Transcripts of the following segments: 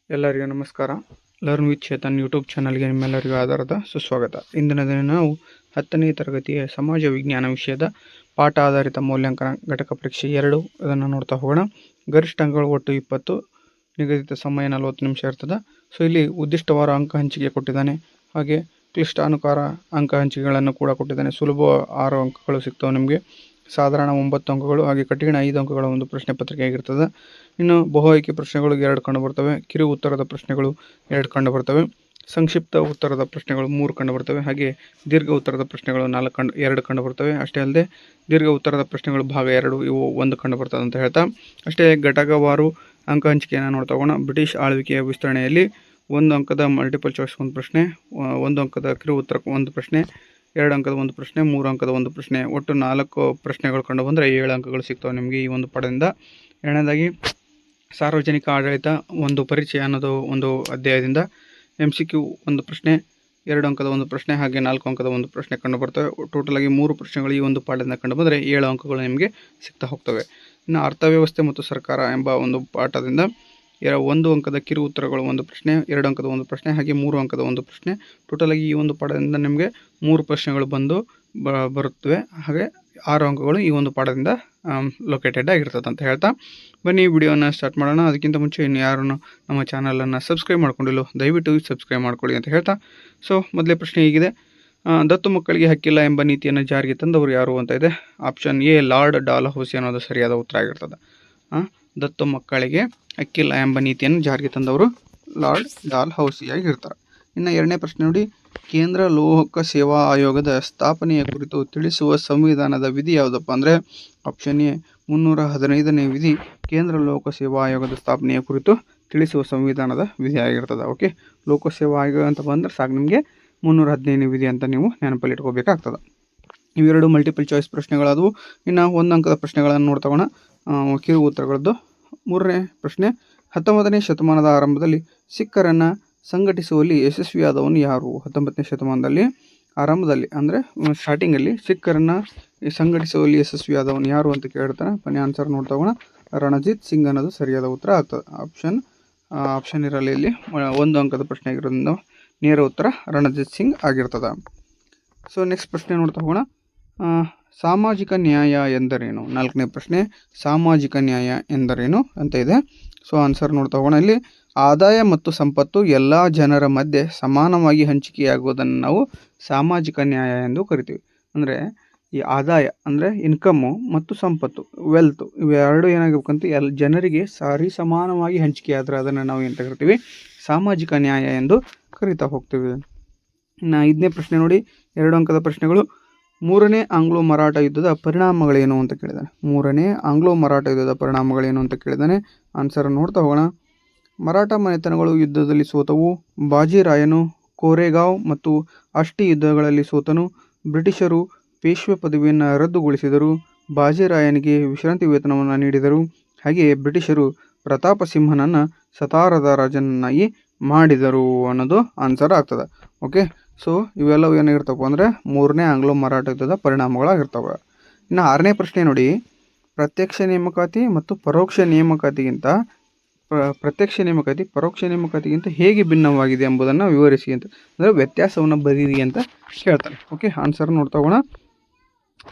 ಎಲ್ಲರಿಗೂ ನಮಸ್ಕಾರ. Learn with Chetan YouTube ಚಾನಲ್ಗೆ ನಿಮ್ಮೆಲ್ಲರಿಗೂ ಆಧಾರದ ಸುಸ್ವಾಗತ. ಇಂದಿನ ದಿನ ನಾವು 10ನೇ ತರಗತಿಯ ಸಮಾಜ ವಿಜ್ಞಾನ ವಿಷಯದ ಪಾಠ ಆಧಾರಿತ ಮೌಲ್ಯಾಂಕನ ಘಟಕ ಪರೀಕ್ಷೆ 2 ಅದನ್ನು ನೋಡ್ತಾ ಹೋಗೋಣ. ಗರಿಷ್ಠ ಅಂಕಗಳು ಒಟ್ಟು 20, ನಿಗದಿತ ಸಮಯ 40 ನಿಮಿಷ ಇರ್ತದೆ. ಸೊ ಇಲ್ಲಿ ಉದ್ದಿಷ್ಟವಾದ ಅಂಕ ಹಂಚಿಕೆ ಕೊಟ್ಟಿದ್ದಾನೆ, ಹಾಗೆ ಕ್ಲಿಷ್ಟಾನುಕಾರ ಅಂಕ ಹಂಚಿಕೆಗಳನ್ನು ಕೂಡ ಕೊಟ್ಟಿದ್ದಾನೆ. ಸುಲಭ 6 ಅಂಕಗಳು ಸಿಗ್ತವೆ ನಿಮಗೆ, ಸಾಧಾರಣ 9 ಅಂಕಗಳು, ಹಾಗೆ ಕಠಿಣ 5 ಅಂಕಗಳ ಒಂದು ಪ್ರಶ್ನೆ ಪತ್ರಿಕೆ ಆಗಿರ್ತದೆ. ಇನ್ನು ಬಹು ಆಯ್ಕೆ ಪ್ರಶ್ನೆಗಳು 2 ಕಂಡು ಬರ್ತವೆ, ಕಿರು ಉತ್ತರದ ಪ್ರಶ್ನೆಗಳು 2 ಕಂಡು ಬರ್ತವೆ, ಸಂಕ್ಷಿಪ್ತ ಉತ್ತರದ ಪ್ರಶ್ನೆಗಳು 3 ಕಂಡು ಬರ್ತವೆ, ಹಾಗೆ ದೀರ್ಘ ಉತ್ತರದ ಪ್ರಶ್ನೆಗಳು 2 ಕಂಡು ಬರ್ತವೆ. ಅಷ್ಟೇ ಅಲ್ಲದೆ ದೀರ್ಘ ಉತ್ತರದ ಪ್ರಶ್ನೆಗಳು ಭಾಗ 2 ಇವು 1 ಕಂಡು ಬರ್ತದೆ ಅಂತ ಹೇಳ್ತಾ, ಅಷ್ಟೇ ಘಟಕವಾರು ಅಂಕ ಹಂಚಿಕೆಯನ್ನು ನೋಡ್ತಾ ಹೋಗೋಣ. ಬ್ರಿಟಿಷ್ ಆಳ್ವಿಕೆಯ ವಿಸ್ತರಣೆಯಲ್ಲಿ 1 ಅಂಕದ ಮಲ್ಟಿಪಲ್ ಚಾಯ್ಸ್ ಒಂದು ಪ್ರಶ್ನೆ, 1 ಅಂಕದ ಕಿರು ಉತ್ತರ ಒಂದು ಪ್ರಶ್ನೆ, 2 ಅಂಕದ ಒಂದು ಪ್ರಶ್ನೆ, 3 ಅಂಕದ ಒಂದು ಪ್ರಶ್ನೆ, ಒಟ್ಟು 4 ಪ್ರಶ್ನೆಗಳು ಕಂಡು ಬಂದರೆ 7 ಅಂಕಗಳು ಸಿಗ್ತವೆ ನಿಮಗೆ ಈ ಒಂದು ಪಾಠದಿಂದ. ಎರಡನೇದಾಗಿ ಸಾರ್ವಜನಿಕ ಆಡಳಿತ ಒಂದು ಪರಿಚಯ ಅನ್ನೋದು ಒಂದು ಅಧ್ಯಾಯದಿಂದ MCQ ಒಂದು ಪ್ರಶ್ನೆ, 2 ಅಂಕದ ಒಂದು ಪ್ರಶ್ನೆ, ಹಾಗೆ 4 ಅಂಕದ ಒಂದು ಪ್ರಶ್ನೆ ಕಂಡು ಬರ್ತವೆ. ಟೋಟಲ್ ಆಗಿ 3 ಪ್ರಶ್ನೆಗಳು ಈ ಒಂದು ಪಾಠದಿಂದ ಕಂಡು ಬಂದರೆ 7 ಅಂಕಗಳು ನಿಮಗೆ ಸಿಗ್ತಾ ಹೋಗ್ತವೆ. ಇನ್ನು ಅರ್ಥವ್ಯವಸ್ಥೆ ಮತ್ತು ಸರ್ಕಾರ ಎಂಬ ಒಂದು ಪಾಠದಿಂದ 1 ಅಂಕದ ಕಿರು ಉತ್ತರಗಳು ಒಂದು ಪ್ರಶ್ನೆ, 2 ಅಂಕದ ಒಂದು ಪ್ರಶ್ನೆ, ಹಾಗೆ 3 ಅಂಕದ ಒಂದು ಪ್ರಶ್ನೆ. ಟೋಟಲ್ ಆಗಿ ಈ ಒಂದು ಪಾಠದಿಂದ ನಿಮಗೆ 3 ಪ್ರಶ್ನೆಗಳು ಬಂದು ಬರುತ್ತವೆ, ಹಾಗೆ 6 ಅಂಕಗಳು ಈ ಒಂದು ಪಾಠದಿಂದ ಲೊಕೇಟೆಡ್ ಆಗಿರ್ತದೆ ಅಂತ ಹೇಳ್ತಾ ಬನ್ನಿ ವಿಡಿಯೋನ ಸ್ಟಾರ್ಟ್ ಮಾಡೋಣ. ಅದಕ್ಕಿಂತ ಮುಂಚೆ ಇನ್ನು ಯಾರು ನಮ್ಮ ಚಾನಲನ್ನು ಸಬ್ಸ್ಕ್ರೈಬ್ ಮಾಡ್ಕೊಂಡಿಲ್ಲ ದಯವಿಟ್ಟು ಸಬ್ಸ್ಕ್ರೈಬ್ ಮಾಡ್ಕೊಳ್ಳಿ ಅಂತ ಹೇಳ್ತಾ, ಸೊ ಮೊದಲೇ ಪ್ರಶ್ನೆ ಹೀಗಿದೆ: ದತ್ತು ಮಕ್ಕಳಿಗೆ ಹಕ್ಕಿಲ್ಲ ಎಂಬ ನೀತಿಯನ್ನು ಜಾರಿಗೆ ತಂದವರು ಯಾರು ಅಂತ ಇದೆ. ಆಪ್ಷನ್ ಎ ಲಾರ್ಡ್ ಡಾಲ್ಹೌಸಿ ಅನ್ನೋದು ಸರಿಯಾದ ಉತ್ತರ ಆಗಿರ್ತದೆ. ದತ್ತು ಮಕ್ಕಳಿಗೆ ಹಕ್ಕಿಲ್ಲ ಎಂಬ ನೀತಿಯನ್ನು ಜಾರಿಗೆ ತಂದವರು ಲಾರ್ಡ್ ಡಾಲ್ಹೌಸಿ ಆಗಿರ್ತಾರೆ. ಇನ್ನು ಎರಡನೇ ಪ್ರಶ್ನೆ ನೋಡಿ: ಕೇಂದ್ರ ಲೋಕ ಸೇವಾ ಆಯೋಗದ ಸ್ಥಾಪನೆಯ ಕುರಿತು ತಿಳಿಸುವ ಸಂವಿಧಾನದ ವಿಧಿ ಯಾವುದಪ್ಪ ಅಂದರೆ ಆಪ್ಷನ್ ಎ 315ನೇ ವಿಧಿ ಕೇಂದ್ರ ಲೋಕ ಸೇವಾ ಆಯೋಗದ ಸ್ಥಾಪನೆಯ ಕುರಿತು ತಿಳಿಸುವ ಸಂವಿಧಾನದ ವಿಧಿ ಆಗಿರ್ತದೆ. ಓಕೆ, ಲೋಕಸೇವಾ ಆಯೋಗ ಅಂತ ಬಂದರೆ ಸಾಕು ನಿಮಗೆ 315ನೇ ವಿಧಿ ಅಂತ ನೀವು ನೆನಪಲ್ಲಿ ಇಟ್ಕೋಬೇಕಾಗ್ತದೆ. ಇವೆರಡು ಮಲ್ಟಿಪಲ್ ಚಾಯ್ಸ್ ಪ್ರಶ್ನೆಗಳಾದವು. ಇನ್ನು 1 ಅಂಕದ ಪ್ರಶ್ನೆಗಳನ್ನು ನೋಡ್ತಗೋಣ, ಕಿರು ಉತ್ತರಗಳದ್ದು. 3ನೇ ಪ್ರಶ್ನೆ: 19ನೇ ಶತಮಾನದ ಆರಂಭದಲ್ಲಿ ಸಿಖ್ಖರನ್ನು ಸಂಘಟಿಸುವಲ್ಲಿ ಯಶಸ್ವಿಯಾದವನು ಯಾರು? 19ನೇ ಶತಮಾನದಲ್ಲಿ ಆರಂಭದಲ್ಲಿ ಅಂದರೆ ಸ್ಟಾರ್ಟಿಂಗಲ್ಲಿ ಸಿಖ್ಖರನ್ನು ಸಂಘಟಿಸುವಲ್ಲಿ ಯಶಸ್ವಿಯಾದವನು ಯಾರು ಅಂತ ಕೇಳ್ತಾನೆ. ಕೊನೆ ಆನ್ಸರ್ ನೋಡ್ತಾ ಹೋಗೋಣ, ರಣಜಿತ್ ಸಿಂಗ್ ಅನ್ನೋದು ಸರಿಯಾದ ಉತ್ತರ ಆಗ್ತದೆ. ಆಪ್ಷನ್ ಇರಲಿ, ಇಲ್ಲಿ 1 ಅಂಕದ ಪ್ರಶ್ನೆ ಆಗಿರೋದ್ರಿಂದ ನೇರ ಉತ್ತರ ರಣಜಿತ್ ಸಿಂಗ್ ಆಗಿರ್ತದೆ. ಸೊ ನೆಕ್ಸ್ಟ್ ಪ್ರಶ್ನೆ ನೋಡ್ತಾ ಹೋಗೋಣ, ಸಾಮಾಜಿಕ ನ್ಯಾಯ ಎಂದರೇನು? 4ನೇ ಪ್ರಶ್ನೆ, ಸಾಮಾಜಿಕ ನ್ಯಾಯ ಎಂದರೇನು ಅಂತ ಇದೆ. ಸೊ ಆನ್ಸರ್ ನೋಡ್ತಾ ಹೋಗೋಣ, ಇಲ್ಲಿ ಆದಾಯ ಮತ್ತು ಸಂಪತ್ತು ಎಲ್ಲ ಜನರ ಮಧ್ಯೆ ಸಮಾನವಾಗಿ ಹಂಚಿಕೆಯಾಗುವುದನ್ನು ನಾವು ಸಾಮಾಜಿಕ ನ್ಯಾಯ ಎಂದು ಕರಿತೀವಿ. ಅಂದರೆ ಈ ಆದಾಯ ಅಂದರೆ ಇನ್ಕಮ್ಮು ಮತ್ತು ಸಂಪತ್ತು ವೆಲ್ತ್ ಇವೆರಡು ಏನಾಗಬೇಕಂತ ಜನರಿಗೆ ಸಮಾನವಾಗಿ ಹಂಚಿಕೆ ಆದರೆ ಅದನ್ನು ನಾವು ಏನು ಕರಿತೀವಿ? ಸಾಮಾಜಿಕ ನ್ಯಾಯ ಎಂದು ಕರಿತಾ ಹೋಗ್ತೀವಿ. ಇನ್ನು 5ನೇ ಪ್ರಶ್ನೆ ನೋಡಿ, 2 ಅಂಕದ ಪ್ರಶ್ನೆಗಳು. 3ನೇ ಆಂಗ್ಲೋ ಮರಾಠ ಯುದ್ಧದ ಪರಿಣಾಮಗಳೇನು ಅಂತ ಕೇಳಿದ್ದಾನೆ. 3ನೇ ಆಂಗ್ಲೋ ಮರಾಠ ಯುದ್ಧದ ಪರಿಣಾಮಗಳೇನು ಅಂತ ಕೇಳಿದ್ದಾನೆ. ಆನ್ಸರ್ ನೋಡ್ತಾ ಹೋಗೋಣ, ಮರಾಠ ಮನೆತನಗಳು ಯುದ್ಧದಲ್ಲಿ ಸೋತವು, ಬಾಜಿರಾಯನು ಕೋರೆಗಾಂವ್ ಮತ್ತು ಅಷ್ಟಿ ಯುದ್ಧಗಳಲ್ಲಿ ಸೋತನು, ಬ್ರಿಟಿಷರು ಪೇಶ್ವೆ ಪದವಿಯನ್ನು ರದ್ದುಗೊಳಿಸಿದರು, ಬಾಜಿರಾಯನಿಗೆ ವಿಶ್ರಾಂತಿ ವೇತನವನ್ನು ನೀಡಿದರು, ಹಾಗೆಯೇ ಬ್ರಿಟಿಷರು ಪ್ರತಾಪ ಸಿಂಹನನ್ನು ಸತಾರದ ರಾಜನನ್ನಾಗಿ ಮಾಡಿದರು ಅನ್ನೋದು ಆನ್ಸರ್ ಆಗ್ತದೆ. ಓಕೆ, ಸೊ ಇವೆಲ್ಲವೂ ಏನಾಗಿರ್ತವೆ ಅಂದರೆ 3ನೇ ಆಂಗ್ಲೋ ಮರಾಠ ಯುದ್ಧದ ಪರಿಣಾಮಗಳಾಗಿರ್ತವೆ. ಇನ್ನು 6ನೇ ಪ್ರಶ್ನೆ ನೋಡಿ, ಪ್ರತ್ಯಕ್ಷ ನೇಮಕಾತಿ ಮತ್ತು ಪರೋಕ್ಷ ನೇಮಕಾತಿಗಿಂತ ಪರೋಕ್ಷ ನೇಮಕಾತಿಗಿಂತ ಹೇಗೆ ಭಿನ್ನವಾಗಿದೆ ಎಂಬುದನ್ನು ವಿವರಿಸಿ ಅಂತ, ಅಂದರೆ ವ್ಯತ್ಯಾಸವನ್ನು ಬರೀರಿ ಅಂತ ಕೇಳ್ತಾರೆ. ಓಕೆ, ಆನ್ಸರ್ ನೋಡ್ತಾ ಹೋಗೋಣ,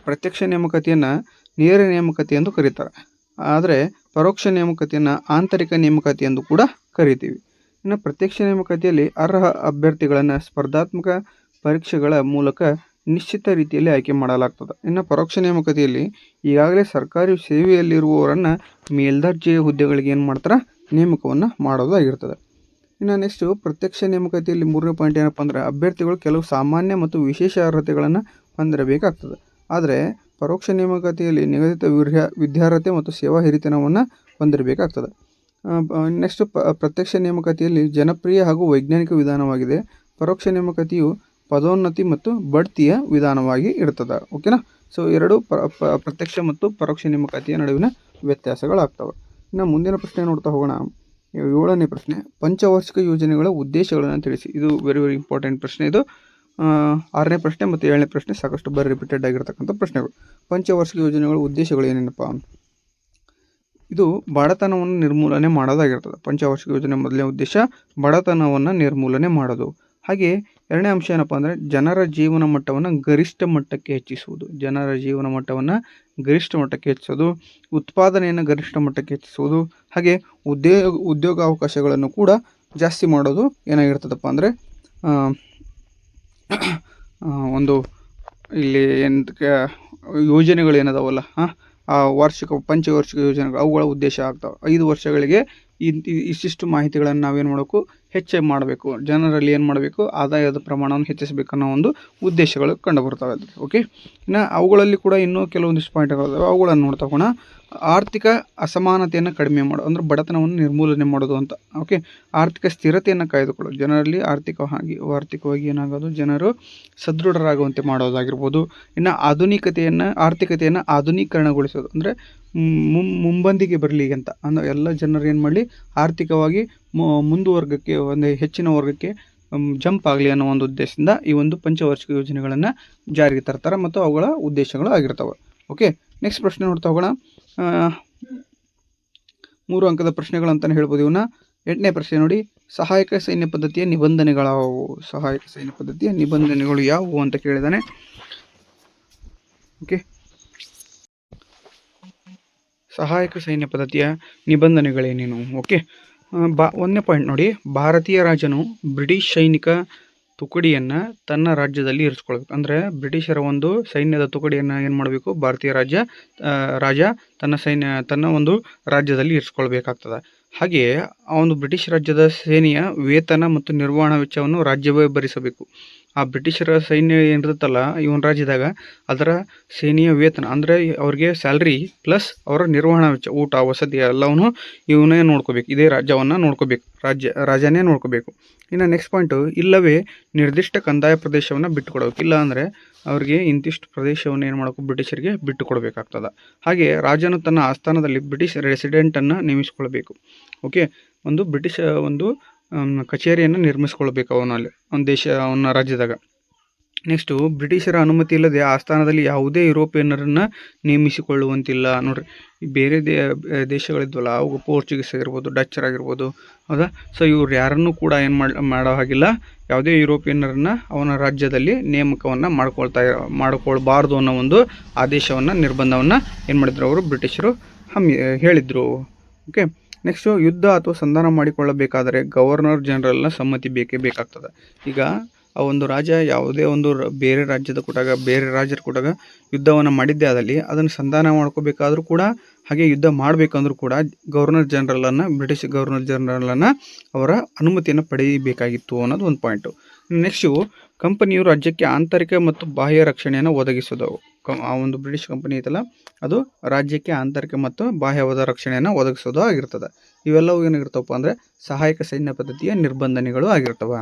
ಪ್ರತ್ಯಕ್ಷ ನೇಮಕಾತಿಯನ್ನು ನೇರ ನೇಮಕಾತಿ ಎಂದು ಕರೀತಾರೆ, ಆದರೆ ಪರೋಕ್ಷ ನೇಮಕಾತಿಯನ್ನು ಆಂತರಿಕ ನೇಮಕಾತಿ ಎಂದು ಕೂಡ ಕರಿತೀವಿ. ಇನ್ನು ಪ್ರತ್ಯಕ್ಷ ನೇಮಕಾತಿಯಲ್ಲಿ ಅರ್ಹ ಅಭ್ಯರ್ಥಿಗಳನ್ನು ಸ್ಪರ್ಧಾತ್ಮಕ ಪರೀಕ್ಷೆಗಳ ಮೂಲಕ ನಿಶ್ಚಿತ ರೀತಿಯಲ್ಲಿ ಆಯ್ಕೆ ಮಾಡಲಾಗ್ತದೆ. ಇನ್ನು ಪರೋಕ್ಷ ನೇಮಕಾತಿಯಲ್ಲಿ ಈಗಾಗಲೇ ಸರ್ಕಾರಿ ಸೇವೆಯಲ್ಲಿರುವವರನ್ನು ಮೇಲ್ದರ್ಜೆಯ ಹುದ್ದೆಗಳಿಗೆ ಏನು ಮಾಡ್ತಾರೆ? ನೇಮಕವನ್ನು ಮಾಡೋದಾಗಿರ್ತದೆ. ಇನ್ನು ನೆಕ್ಸ್ಟು ಪ್ರತ್ಯಕ್ಷ ನೇಮಕಾತಿಯಲ್ಲಿ 3ನೇ ಪಾಯಿಂಟ್ ಏನಪ್ಪ ಅಂದರೆ ಅಭ್ಯರ್ಥಿಗಳು ಕೆಲವು ಸಾಮಾನ್ಯ ಮತ್ತು ವಿಶೇಷ ಅರ್ಹತೆಗಳನ್ನು ಹೊಂದಿರಬೇಕಾಗ್ತದೆ. ಆದರೆ ಪರೋಕ್ಷ ನೇಮಕಾತಿಯಲ್ಲಿ ನಿಗದಿತ ವಿದ್ಯಾರ್ಹತೆ ಮತ್ತು ಸೇವಾ ಹಿರಿತನವನ್ನು ಹೊಂದಿರಬೇಕಾಗ್ತದೆ. ನೆಕ್ಸ್ಟ್ ಪ್ರತ್ಯಕ್ಷ ನೇಮಕಾತಿಯಲ್ಲಿ ಜನಪ್ರಿಯ ಹಾಗೂ ವೈಜ್ಞಾನಿಕ ವಿಧಾನವಾಗಿದೆ. ಪರೋಕ್ಷ ನೇಮಕಾತಿಯು ಪದೋನ್ನತಿ ಮತ್ತು ಬಡ್ತಿಯ ವಿಧಾನವಾಗಿ ಇರ್ತದೆ. ಓಕೆನಾ? ಸೊ ಎರಡು ಪ್ರತ್ಯಕ್ಷ ಮತ್ತು ಪರೋಕ್ಷ ನೇಮಕಾತಿಯ ನಡುವಿನ ವ್ಯತ್ಯಾಸಗಳಾಗ್ತವೆ. ಇನ್ನು ಮುಂದಿನ ಪ್ರಶ್ನೆ ನೋಡ್ತಾ ಹೋಗೋಣ, 7ನೇ ಪ್ರಶ್ನೆ, ಪಂಚವಾರ್ಷಿಕ ಯೋಜನೆಗಳ ಉದ್ದೇಶಗಳನ್ನು ತಿಳಿಸಿ. ಇದು ವೆರಿ ಇಂಪಾರ್ಟೆಂಟ್ ಪ್ರಶ್ನೆ. ಇದು 6ನೇ ಪ್ರಶ್ನೆ ಮತ್ತು 7ನೇ ಪ್ರಶ್ನೆ ಸಾಕಷ್ಟು ಬಾರಿ ರಿಪೀಟೆಡ್ ಆಗಿರ್ತಕ್ಕಂಥ ಪ್ರಶ್ನೆಗಳು. ಪಂಚವಾರ್ಷಿಕ ಯೋಜನೆಗಳ ಉದ್ದೇಶಗಳು ಏನೇನಪ್ಪ? ಇದು ಬಡತನವನ್ನು ನಿರ್ಮೂಲನೆ ಮಾಡೋದಾಗಿರ್ತದೆ. ಪಂಚವಾರ್ಷಿಕ ಯೋಜನೆ ಮೊದಲನೇ ಉದ್ದೇಶ ಬಡತನವನ್ನು ನಿರ್ಮೂಲನೆ ಮಾಡೋದು. ಹಾಗೆ ಎರಡನೇ ಅಂಶ ಏನಪ್ಪ ಅಂದರೆ ಜನರ ಜೀವನ ಮಟ್ಟವನ್ನು ಗರಿಷ್ಠ ಮಟ್ಟಕ್ಕೆ ಹೆಚ್ಚಿಸುವುದು. ಜನರ ಜೀವನ ಮಟ್ಟವನ್ನು ಗರಿಷ್ಠ ಮಟ್ಟಕ್ಕೆ ಹೆಚ್ಚಿಸೋದು, ಉತ್ಪಾದನೆಯನ್ನು ಗರಿಷ್ಠ ಮಟ್ಟಕ್ಕೆ ಹೆಚ್ಚಿಸುವುದು, ಹಾಗೆ ಉದ್ಯೋಗಾವಕಾಶಗಳನ್ನು ಕೂಡ ಜಾಸ್ತಿ ಮಾಡೋದು ಏನಾಗಿರ್ತದಪ್ಪ ಅಂದರೆ ಒಂದು ಇಲ್ಲಿ ಯೋಜನೆಗಳು ಏನದಾವಲ್ಲ ಆ ಪಂಚವಾರ್ಷಿಕ ಯೋಜನೆಗಳು ಅವುಗಳ ಉದ್ದೇಶ ಆಗ್ತಾವೆ. 5 ವರ್ಷಗಳಿಗೆ ಇಷ್ಟಿಷ್ಟು ಮಾಹಿತಿಗಳನ್ನು ನಾವೇನು ಮಾಡಬೇಕು, ಹೆಚ್ಚು ಮಾಡಬೇಕು. ಜನರಲ್ಲಿ ಏನು ಮಾಡಬೇಕು, ಆದಾಯದ ಪ್ರಮಾಣವನ್ನು ಹೆಚ್ಚಿಸಬೇಕು ಅನ್ನೋ ಒಂದು ಉದ್ದೇಶಗಳು ಕಂಡುಬರ್ತವೆ. ಓಕೆ, ಇನ್ನು ಅವುಗಳಲ್ಲಿ ಕೂಡ ಇನ್ನೂ ಕೆಲವೊಂದಿಷ್ಟು ಪಾಯಿಂಟ್ಗಳಿದಾವೆ, ಅವುಗಳನ್ನು ನೋಡ್ತಾ ಹೋಗೋಣ. ಆರ್ಥಿಕ ಅಸಮಾನತೆಯನ್ನು ಕಡಿಮೆ ಮಾಡೋದು ಅಂದರೆ ಬಡತನವನ್ನು ನಿರ್ಮೂಲನೆ ಮಾಡೋದು ಅಂತ. ಓಕೆ, ಆರ್ಥಿಕ ಸ್ಥಿರತೆಯನ್ನು ಕಾಯ್ದುಕೊಳ್ಳೋದು, ಜನರಲ್ಲಿ ಆರ್ಥಿಕವಾಗಿ ಏನಾಗೋದು, ಜನರು ಸದೃಢರಾಗುವಂತೆ ಮಾಡೋದಾಗಿರ್ಬೋದು. ಇನ್ನು ಆರ್ಥಿಕತೆಯನ್ನು ಆಧುನೀಕರಣಗೊಳಿಸೋದು ಅಂದರೆ ಮುಂಬಂದಿಗೆ ಬರಲಿ ಅಂತ ಅಂದರೆ ಎಲ್ಲ ಜನರು ಏನು ಮಾಡಲಿ, ಆರ್ಥಿಕವಾಗಿ ಮುಂದುವರ್ಗಕ್ಕೆ ಒಂದು ಹೆಚ್ಚಿನ ವರ್ಗಕ್ಕೆ ಜಂಪ್ ಆಗಲಿ ಅನ್ನೋ ಒಂದು ಉದ್ದೇಶದಿಂದ ಈ ಒಂದು ಪಂಚವಾರ್ಷಿಕ ಯೋಜನೆಗಳನ್ನು ಜಾರಿಗೆ ತರ್ತಾರೆ ಮತ್ತು ಅವುಗಳ ಉದ್ದೇಶಗಳು ಆಗಿರ್ತವೆ. ಓಕೆ, ನೆಕ್ಸ್ಟ್ ಪ್ರಶ್ನೆ ನೋಡ್ತಾ ಹೋಗೋಣ. 3 ಅಂಕದ ಪ್ರಶ್ನೆಗಳು ಅಂತಲೇ ಹೇಳ್ಬೋದು ಇವನ್ನ. 8ನೇ ಪ್ರಶ್ನೆ ನೋಡಿ, ಸಹಾಯಕ ಸೈನ್ಯ ಪದ್ಧತಿಯ ನಿಬಂಧನೆಗಳಾವುವು? ಸಹಾಯಕ ಸೈನ್ಯ ಪದ್ಧತಿಯ ನಿಬಂಧನೆಗಳು ಯಾವುವು ಅಂತ ಕೇಳಿದಾನೆ. ಓಕೆ, ಸಹಾಯಕ ಸೈನ್ಯ ಪದ್ಧತಿಯ ನಿಬಂಧನೆಗಳೇನೇನು? ಓಕೆ, 1ನೇ ಪಾಯಿಂಟ್ ನೋಡಿ, ಭಾರತೀಯ ರಾಜನು ಬ್ರಿಟಿಷ್ ಸೈನಿಕ ತುಕಡಿಯನ್ನು ತನ್ನ ರಾಜ್ಯದಲ್ಲಿ ಇರಿಸ್ಕೊಳ್ಬೇಕು. ಅಂದರೆ ಬ್ರಿಟಿಷರ ಒಂದು ಸೈನ್ಯದ ತುಕಡಿಯನ್ನು ಏನು ಮಾಡಬೇಕು, ಭಾರತೀಯ ರಾಜ ತನ್ನ ಒಂದು ರಾಜ್ಯದಲ್ಲಿ ಇರಿಸ್ಕೊಳ್ಬೇಕಾಗ್ತದೆ. ಹಾಗೆಯೇ ಆ ಒಂದು ಬ್ರಿಟಿಷ್ ರಾಜ್ಯದ ಸೇನೆಯ ವೇತನ ಮತ್ತು ನಿರ್ವಹಣಾ ವೆಚ್ಚವನ್ನು ರಾಜ್ಯವೇ ಭರಿಸಬೇಕು. ಆ ಬ್ರಿಟಿಷರ ಸೈನ್ಯ ಏನಿರುತ್ತಲ್ಲ ಇವನ ರಾಜ್ಯದಾಗ, ಅದರ ಸೇನೆಯ ವೇತನ ಅಂದರೆ ಅವ್ರಿಗೆ ಸ್ಯಾಲ್ರಿ ಪ್ಲಸ್ ಅವರ ನಿರ್ವಹಣಾ ವೆಚ್ಚ, ಊಟ ವಸತಿ ಎಲ್ಲವನ್ನೂ ಇವನೇ ನೋಡ್ಕೋಬೇಕು. ಇದೇ ರಾಜ್ಯವನ್ನು ನೋಡ್ಕೋಬೇಕು, ರಾಜನೇ ನೋಡ್ಕೋಬೇಕು. ಇನ್ನು ನೆಕ್ಸ್ಟ್ ಪಾಯಿಂಟು, ಇಲ್ಲವೇ ನಿರ್ದಿಷ್ಟ ಕಂದಾಯ ಪ್ರದೇಶವನ್ನು ಬಿಟ್ಟು ಕೊಡಬೇಕು. ಇಲ್ಲ ಅಂದರೆ ಅವ್ರಿಗೆ ಇಂತಿಷ್ಟು ಪ್ರದೇಶವನ್ನು ಏನು ಮಾಡಬೇಕು, ಬ್ರಿಟಿಷರಿಗೆ ಬಿಟ್ಟು ಕೊಡಬೇಕಾಗ್ತದೆ. ಹಾಗೆ ರಾಜನು ತನ್ನ ಆಸ್ಥಾನದಲ್ಲಿ ಬ್ರಿಟಿಷ್ ರೆಸಿಡೆಂಟನ್ನು ನೇಮಿಸಿಕೊಳ್ಬೇಕು. ಓಕೆ, ಒಂದು ಬ್ರಿಟಿಷ್ ಒಂದು ಕಚೇರಿಯನ್ನು ನಿರ್ಮಿಸ್ಕೊಳ್ಬೇಕು ಅವನ ರಾಜ್ಯದಾಗ. ನೆಕ್ಸ್ಟು, ಬ್ರಿಟಿಷರ ಅನುಮತಿ ಇಲ್ಲದೆ ಆಸ್ಥಾನದಲ್ಲಿ ಯಾವುದೇ ಯುರೋಪಿಯನ್ನರನ್ನು ನೇಮಿಸಿಕೊಳ್ಳುವಂತಿಲ್ಲ. ನೋಡ್ರಿ, ಬೇರೆ ದೇಶಗಳಿದ್ವಲ್ಲ, ಅವು ಪೋರ್ಚುಗೀಸ್ ಆಗಿರ್ಬೋದು, ಡಚ್ಚರಾಗಿರ್ಬೋದು, ಹೌದಾ. ಸೊ ಇವ್ರು ಯಾರನ್ನೂ ಕೂಡ ಏನು ಮಾಡೋ ಹಾಗಿಲ್ಲ, ಯಾವುದೇ ಯುರೋಪಿಯನ್ನರನ್ನು ಅವನ ರಾಜ್ಯದಲ್ಲಿ ನೇಮಕವನ್ನು ಮಾಡ್ಕೊಳ್ಬಾರ್ದು ಅನ್ನೋ ಒಂದು ಆದೇಶವನ್ನು, ನಿರ್ಬಂಧವನ್ನು ಏನು ಮಾಡಿದ್ರು ಅವರು ಬ್ರಿಟಿಷರು ಹೇಳಿದರು. ಓಕೆ, ನೆಕ್ಸ್ಟು, ಯುದ್ಧ ಅಥವಾ ಸಂಧಾನ ಮಾಡಿಕೊಳ್ಳಬೇಕಾದರೆ ಗವರ್ನರ್ ಜನರಲ್ನ ಸಮ್ಮತಿ ಬೇಕಾಗ್ತದೆ. ಈಗ ಆ ಒಂದು ರಾಜ ಯಾವುದೇ ಒಂದು ಬೇರೆ ರಾಜ್ಯರ ಕೂಟಾಗ ಯುದ್ಧವನ್ನು ಮಾಡಿದ್ದೇ ಆದಲ್ಲಿ ಅದನ್ನು ಸಂಧಾನ ಮಾಡ್ಕೋಬೇಕಾದ್ರೂ ಕೂಡ, ಹಾಗೆ ಯುದ್ಧ ಮಾಡಬೇಕಂದ್ರೂ ಕೂಡ ಬ್ರಿಟಿಷ್ ಗವರ್ನರ್ ಜನರಲನ್ನು ಅವರ ಅನುಮತಿಯನ್ನು ಪಡೆಯಬೇಕಾಗಿತ್ತು ಅನ್ನೋದು ಒಂದು ಪಾಯಿಂಟು. ನೆಕ್ಸ್ಟು, ಕಂಪನಿಯು ರಾಜ್ಯಕ್ಕೆ ಆಂತರಿಕ ಮತ್ತು ಬಾಹ್ಯ ರಕ್ಷಣೆಯನ್ನು ಒದಗಿಸೋದು. ಆ ಒಂದು ಬ್ರಿಟಿಷ್ ಕಂಪನಿ ಐತಲ್ಲ, ಅದು ರಾಜ್ಯಕ್ಕೆ ಆಂತರಿಕ ಮತ್ತು ಬಾಹ್ಯವಾದ ರಕ್ಷಣೆಯನ್ನು ಒದಗಿಸೋದು ಆಗಿರ್ತದೆ. ಇವೆಲ್ಲವೂ ಏನಾಗಿರ್ತವಪ್ಪ ಅಂದರೆ ಸಹಾಯಕ ಸೈನ್ಯ ಪದ್ಧತಿಯ ನಿರ್ಬಂಧನೆಗಳು ಆಗಿರ್ತವೆ.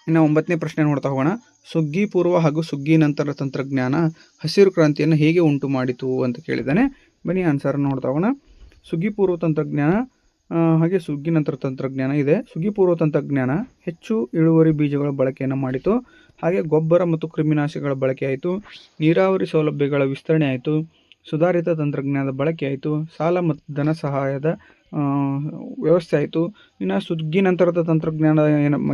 ಇನ್ನು 9ನೇ ಪ್ರಶ್ನೆ ನೋಡ್ತಾ ಹೋಗೋಣ. ಸುಗ್ಗಿ ಪೂರ್ವ ಹಾಗೂ ಸುಗ್ಗಿ ನಂತರ ತಂತ್ರಜ್ಞಾನ ಹಸಿರು ಕ್ರಾಂತಿಯನ್ನು ಹೇಗೆ ಉಂಟು ಮಾಡಿತು ಅಂತ ಕೇಳಿದ್ದಾನೆ. ಬನ್ನಿ ಆನ್ಸರ್ ನೋಡ್ತಾ ಹೋಗೋಣ. ಸುಗ್ಗಿ ಪೂರ್ವ ತಂತ್ರಜ್ಞಾನ ಹಾಗೆ ಸುಗ್ಗಿ ನಂತರ ತಂತ್ರಜ್ಞಾನ ಇದೆ. ಸುಗ್ಗಿ ಪೂರ್ವ ತಂತ್ರಜ್ಞಾನ ಹೆಚ್ಚು ಇಳುವರಿ ಬೀಜಗಳ ಬಳಕೆಯನ್ನು ಮಾಡಿತು. ಹಾಗೆ ಗೊಬ್ಬರ ಮತ್ತು ಕ್ರಿಮಿನಾಶಕಗಳ ಬಳಕೆ ಆಯಿತು. ನೀರಾವರಿ ಸೌಲಭ್ಯಗಳ ವಿಸ್ತರಣೆ ಆಯಿತು. ಸುಧಾರಿತ ತಂತ್ರಜ್ಞಾನದ ಬಳಕೆ ಆಯಿತು. ಸಾಲ ಮತ್ತು ಧನ ಸಹಾಯದ ವ್ಯವಸ್ಥೆ ಆಯಿತು. ಇನ್ನು ಸುಗ್ಗಿ ನಂತರದ ತಂತ್ರಜ್ಞಾನ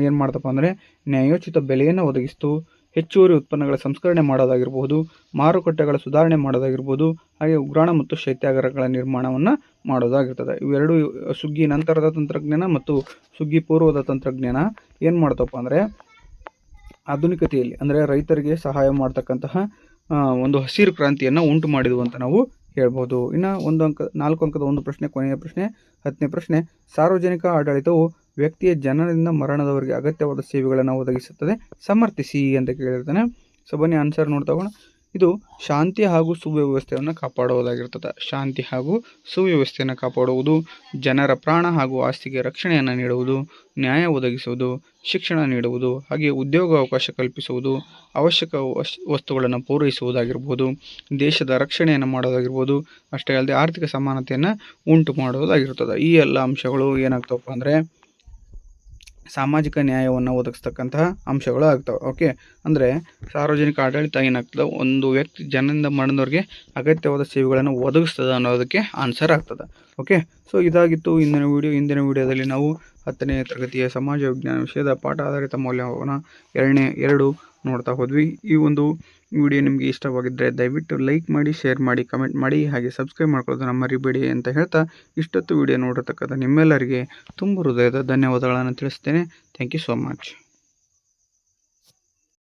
ಏನು ಮಾಡ್ತಪ್ಪ ಅಂದರೆ ನ್ಯಾಯೋಚಿತ ಬೆಲೆಯನ್ನು ಒದಗಿಸ್ತು. ಹೆಚ್ಚುವರಿ ಉತ್ಪನ್ನಗಳ ಸಂಸ್ಕರಣೆ ಮಾಡೋದಾಗಿರ್ಬೋದು, ಮಾರುಕಟ್ಟೆಗಳ ಸುಧಾರಣೆ ಮಾಡೋದಾಗಿರ್ಬೋದು, ಹಾಗೆ ಉಗ್ರಾಣ ಮತ್ತು ಶೈತ್ಯಾಗಾರಗಳ ನಿರ್ಮಾಣವನ್ನು ಮಾಡೋದಾಗಿರ್ತದೆ. ಇವೆರಡು ಸುಗ್ಗಿ ನಂತರದ ತಂತ್ರಜ್ಞಾನ ಮತ್ತು ಸುಗ್ಗಿ ಪೂರ್ವದ ತಂತ್ರಜ್ಞಾನ ಏನು ಮಾಡ್ತಪ್ಪ ಅಂದರೆ ಆಧುನಿಕತೆಯಲ್ಲಿ ಅಂದರೆ ರೈತರಿಗೆ ಸಹಾಯ ಮಾಡ್ತಕ್ಕಂತಹ ಒಂದು ಹಸಿರು ಕ್ರಾಂತಿಯನ್ನು ಉಂಟು ಮಾಡಿದ್ವು ಅಂತ ನಾವು ಹೇಳ್ಬೋದು. ಇನ್ನು 4 ಅಂಕದ ಒಂದು ಪ್ರಶ್ನೆ, ಕೊನೆಯ ಪ್ರಶ್ನೆ 10ನೇ ಪ್ರಶ್ನೆ. ಸಾರ್ವಜನಿಕ ಆಡಳಿತವು ವ್ಯಕ್ತಿಯ ಜನನದಿಂದ ಮರಣದವರೆಗೆ ಅಗತ್ಯವಾದ ಸೇವೆಗಳನ್ನು ಒದಗಿಸುತ್ತದೆ, ಸಮರ್ಥಿಸಿ ಅಂತ ಕೇಳಿರ್ತಾನೆ. ಸೊ ಬನ್ನಿ ಆನ್ಸರ್ ನೋಡ್ತಾ ಹೋಗೋಣ. ಇದು ಶಾಂತಿ ಹಾಗೂ ಸುವ್ಯವಸ್ಥೆಯನ್ನು ಕಾಪಾಡುವುದಾಗಿರ್ತದೆ. ಶಾಂತಿ ಹಾಗೂ ಸುವ್ಯವಸ್ಥೆಯನ್ನು ಕಾಪಾಡುವುದು, ಜನರ ಪ್ರಾಣ ಹಾಗೂ ಆಸ್ತಿಗೆ ರಕ್ಷಣೆಯನ್ನು ನೀಡುವುದು, ನ್ಯಾಯ ಒದಗಿಸುವುದು, ಶಿಕ್ಷಣ ನೀಡುವುದು, ಹಾಗೆ ಉದ್ಯೋಗಾವಕಾಶ ಕಲ್ಪಿಸುವುದು, ಅವಶ್ಯಕ ವಸ್ತುಗಳನ್ನು ಪೂರೈಸುವುದಾಗಿರ್ಬೋದು, ದೇಶದ ರಕ್ಷಣೆಯನ್ನು ಮಾಡೋದಾಗಿರ್ಬೋದು, ಅಷ್ಟೇ ಅಲ್ಲದೆ ಆರ್ಥಿಕ ಸಮಾನತೆಯನ್ನು ಉಂಟು ಮಾಡುವುದಾಗಿರ್ತದೆ. ಈ ಎಲ್ಲ ಅಂಶಗಳು ಏನಾಗ್ತವಪ್ಪ ಅಂದರೆ ಸಾಮಾಜಿಕ ನ್ಯಾಯವನ್ನು ಒದಗಿಸ್ತಕ್ಕಂತಹ ಅಂಶಗಳು ಆಗ್ತವೆ. ಓಕೆ, ಅಂದರೆ ಸಾರ್ವಜನಿಕ ಆಡಳಿತ ಏನಾಗ್ತದೆ, ಒಂದು ವ್ಯಕ್ತಿ ಜನರಿಂದ ಮಾಡಿದವ್ರಿಗೆ ಅಗತ್ಯವಾದ ಸೇವೆಗಳನ್ನು ಒದಗಿಸ್ತದೆ ಅನ್ನೋದಕ್ಕೆ ಆನ್ಸರ್ ಆಗ್ತದೆ. ಓಕೆ, ಸೊ ಇದಾಗಿತ್ತು ಇಂದಿನ ವಿಡಿಯೋದಲ್ಲಿ ನಾವು 10ನೇ ತರಗತಿಯ ಸಮಾಜ ವಿಜ್ಞಾನ ವಿಷಯದ ಪಾಠ ಆಧಾರಿತ ಮೌಲ್ಯಮಾಪನ 2 ನೋಡ್ತಾ ಹೋದ್ವಿ. ಈ ಒಂದು ವಿಡಿಯೋ ನಿಮಗೆ ಇಷ್ಟವಾಗಿದ್ದರೆ ದಯವಿಟ್ಟು ಲೈಕ್ ಮಾಡಿ, ಶೇರ್ ಮಾಡಿ, ಕಮೆಂಟ್ ಮಾಡಿ, ಹಾಗೆ ಸಬ್ಸ್ಕ್ರೈಬ್ ಮಾಡ್ಕೊಳ್ಳೋದನ್ನು ಮರಿಬೇಡಿ ಅಂತ ಹೇಳ್ತಾ ಇಷ್ಟೊತ್ತು ವಿಡಿಯೋ ನೋಡಿರ್ತಕ್ಕಂಥ ನಿಮ್ಮೆಲ್ಲರಿಗೆ ತುಂಬ ಹೃದಯದ ಧನ್ಯವಾದಗಳನ್ನು ತಿಳಿಸ್ತೇನೆ. Thank you so much.